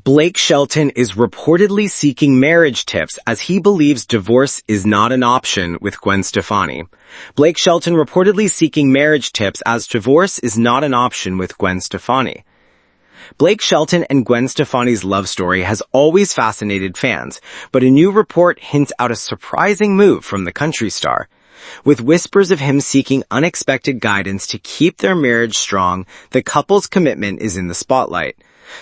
Blake Shelton is reportedly seeking marriage tips as he believes divorce is not an option with Gwen Stefani. Blake Shelton reportedly seeking marriage tips as divorce is not an option with Gwen Stefani. Blake Shelton and Gwen Stefani's love story has always fascinated fans, but a new report hints out a surprising move from the country star. With whispers of him seeking unexpected guidance to keep their marriage strong, the couple's commitment is in the spotlight.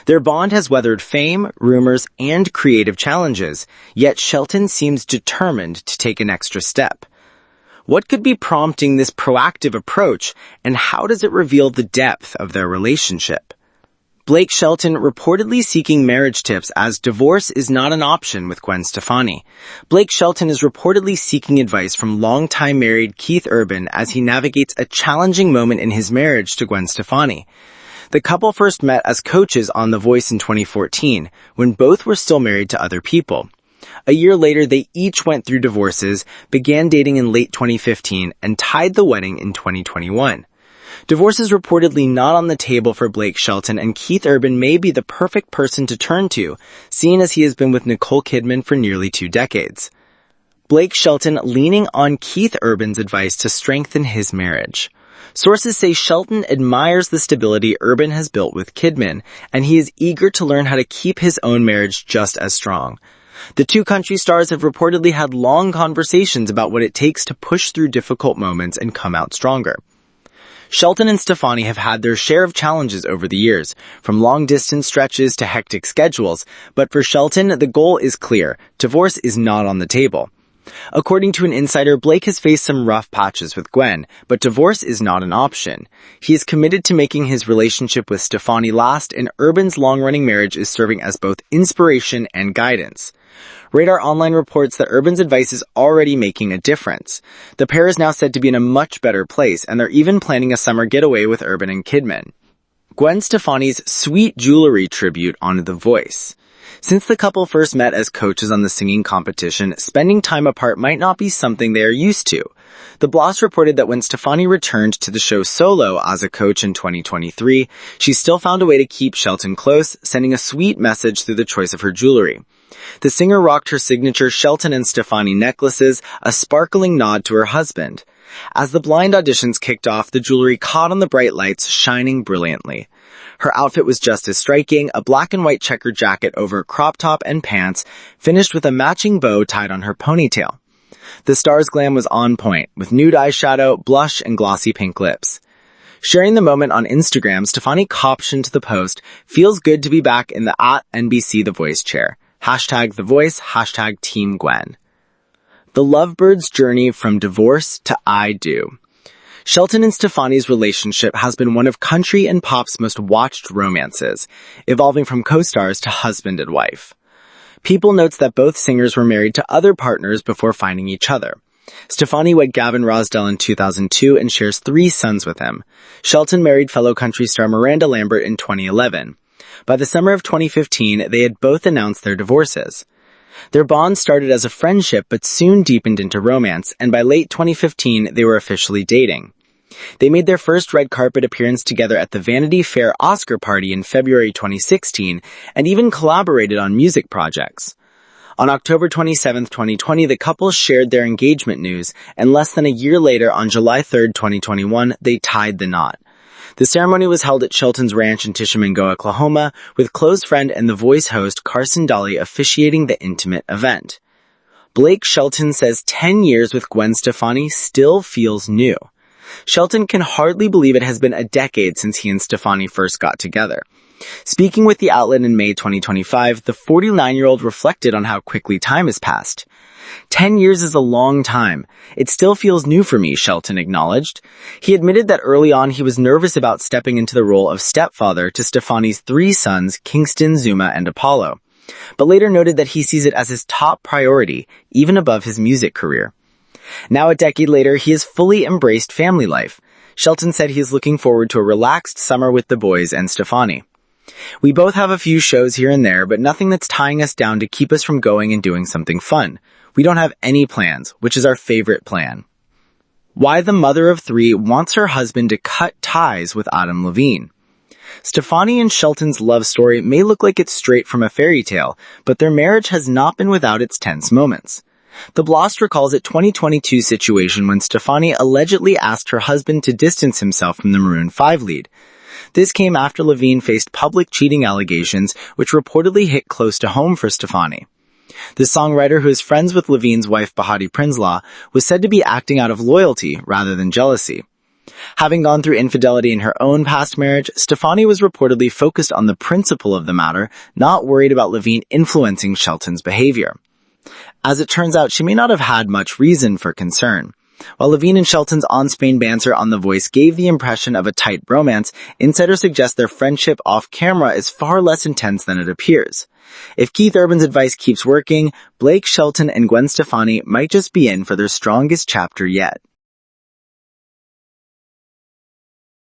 Their bond has weathered fame, rumors, and creative challenges, yet Shelton seems determined to take an extra step. What could be prompting this proactive approach, and how does it reveal the depth of their relationship? Blake Shelton reportedly seeking marriage tips as divorce is not an option with Gwen Stefani. Blake Shelton is reportedly seeking advice from longtime married Keith Urban as he navigates a challenging moment in his marriage to Gwen Stefani. The couple first met as coaches on The Voice in 2014, when both were still married to other people. A year later, they each went through divorces, began dating in late 2015, and tied the wedding in 2021. Divorce is reportedly not on the table for Blake Shelton, and Keith Urban may be the perfect person to turn to, seeing as he has been with Nicole Kidman for nearly 2 decades. Blake Shelton leaning on Keith Urban's advice to strengthen his marriage. Sources say Shelton admires the stability Urban has built with Kidman, and he is eager to learn how to keep his own marriage just as strong. The two country stars have reportedly had long conversations about what it takes to push through difficult moments and come out stronger. Shelton and Stefani have had their share of challenges over the years, from long-distance stretches to hectic schedules, but for Shelton, the goal is clear. Divorce is not on the table. According to an insider, Blake has faced some rough patches with Gwen, but divorce is not an option. He is committed to making his relationship with Stefani last, and Urban's long-running marriage is serving as both inspiration and guidance. Radar Online reports that Urban's advice is already making a difference. The pair is now said to be in a much better place, and they're even planning a summer getaway with Urban and Kidman. Gwen Stefani's sweet jewelry tribute on The Voice. Since the couple first met as coaches on the singing competition, spending time apart might not be something they are used to. The Bloss reported that when Stefani returned to the show solo as a coach in 2023, she still found a way to keep Shelton close, sending a sweet message through the choice of her jewelry. The singer rocked her signature Shelton and Stefani necklaces, a sparkling nod to her husband. As the blind auditions kicked off, the jewelry caught on the bright lights, shining brilliantly. Her outfit was just as striking, a black and white checkered jacket over a crop top and pants, finished with a matching bow tied on her ponytail. The star's glam was on point, with nude eyeshadow, blush, and glossy pink lips. Sharing the moment on Instagram, Stefani captioned the post, "Feels good to be back in the @NBC The Voice chair. #The Voice, #Team Gwen." The lovebirds' journey from divorce to I Do. Shelton and Stefani's relationship has been one of country and pop's most watched romances, evolving from co-stars to husband and wife. People notes that both singers were married to other partners before finding each other. Stefani wed Gavin Rossdale in 2002 and shares 3 sons with him. Shelton married fellow country star Miranda Lambert in 2011. By the summer of 2015, they had both announced their divorces. Their bond started as a friendship but soon deepened into romance, and by late 2015, they were officially dating. They made their first red carpet appearance together at the Vanity Fair Oscar party in February 2016, and even collaborated on music projects. On October 27, 2020, the couple shared their engagement news, and less than a year later, on July 3, 2021, they tied the knot. The ceremony was held at Shelton's ranch in Tishomingo, Oklahoma, with close friend and The Voice host Carson Daly officiating the intimate event. Blake Shelton says 10 years with Gwen Stefani still feels new. Shelton can hardly believe it has been a decade since he and Stefani first got together. Speaking with the outlet in May 2025, the 49-year-old reflected on how quickly time has passed. 10 years is a long time. It still feels new for me, Shelton acknowledged. He admitted that early on he was nervous about stepping into the role of stepfather to Stefani's 3 sons, Kingston, Zuma, and Apollo, but later noted that he sees it as his top priority, even above his music career. Now, a decade later, he has fully embraced family life. Shelton said he is looking forward to a relaxed summer with the boys and Stefani. "We both have a few shows here and there, but nothing that's tying us down to keep us from going and doing something fun. We don't have any plans, which is our favorite plan." Why the mother of 3 wants her husband to cut ties with Adam Levine. Stefani and Shelton's love story may look like it's straight from a fairy tale, but their marriage has not been without its tense moments. The Blast recalls a 2022 situation when Stefani allegedly asked her husband to distance himself from the Maroon 5 lead. This came after Levine faced public cheating allegations, which reportedly hit close to home for Stefani. The songwriter, who is friends with Levine's wife Bahati Prinsloo, was said to be acting out of loyalty rather than jealousy. Having gone through infidelity in her own past marriage, Stefani was reportedly focused on the principle of the matter, not worried about Levine influencing Shelton's behavior. As it turns out, she may not have had much reason for concern. While Levine and Shelton's on-screen banter on The Voice gave the impression of a tight bromance, insiders suggest their friendship off-camera is far less intense than it appears. If Keith Urban's advice keeps working, Blake Shelton and Gwen Stefani might just be in for their strongest chapter yet.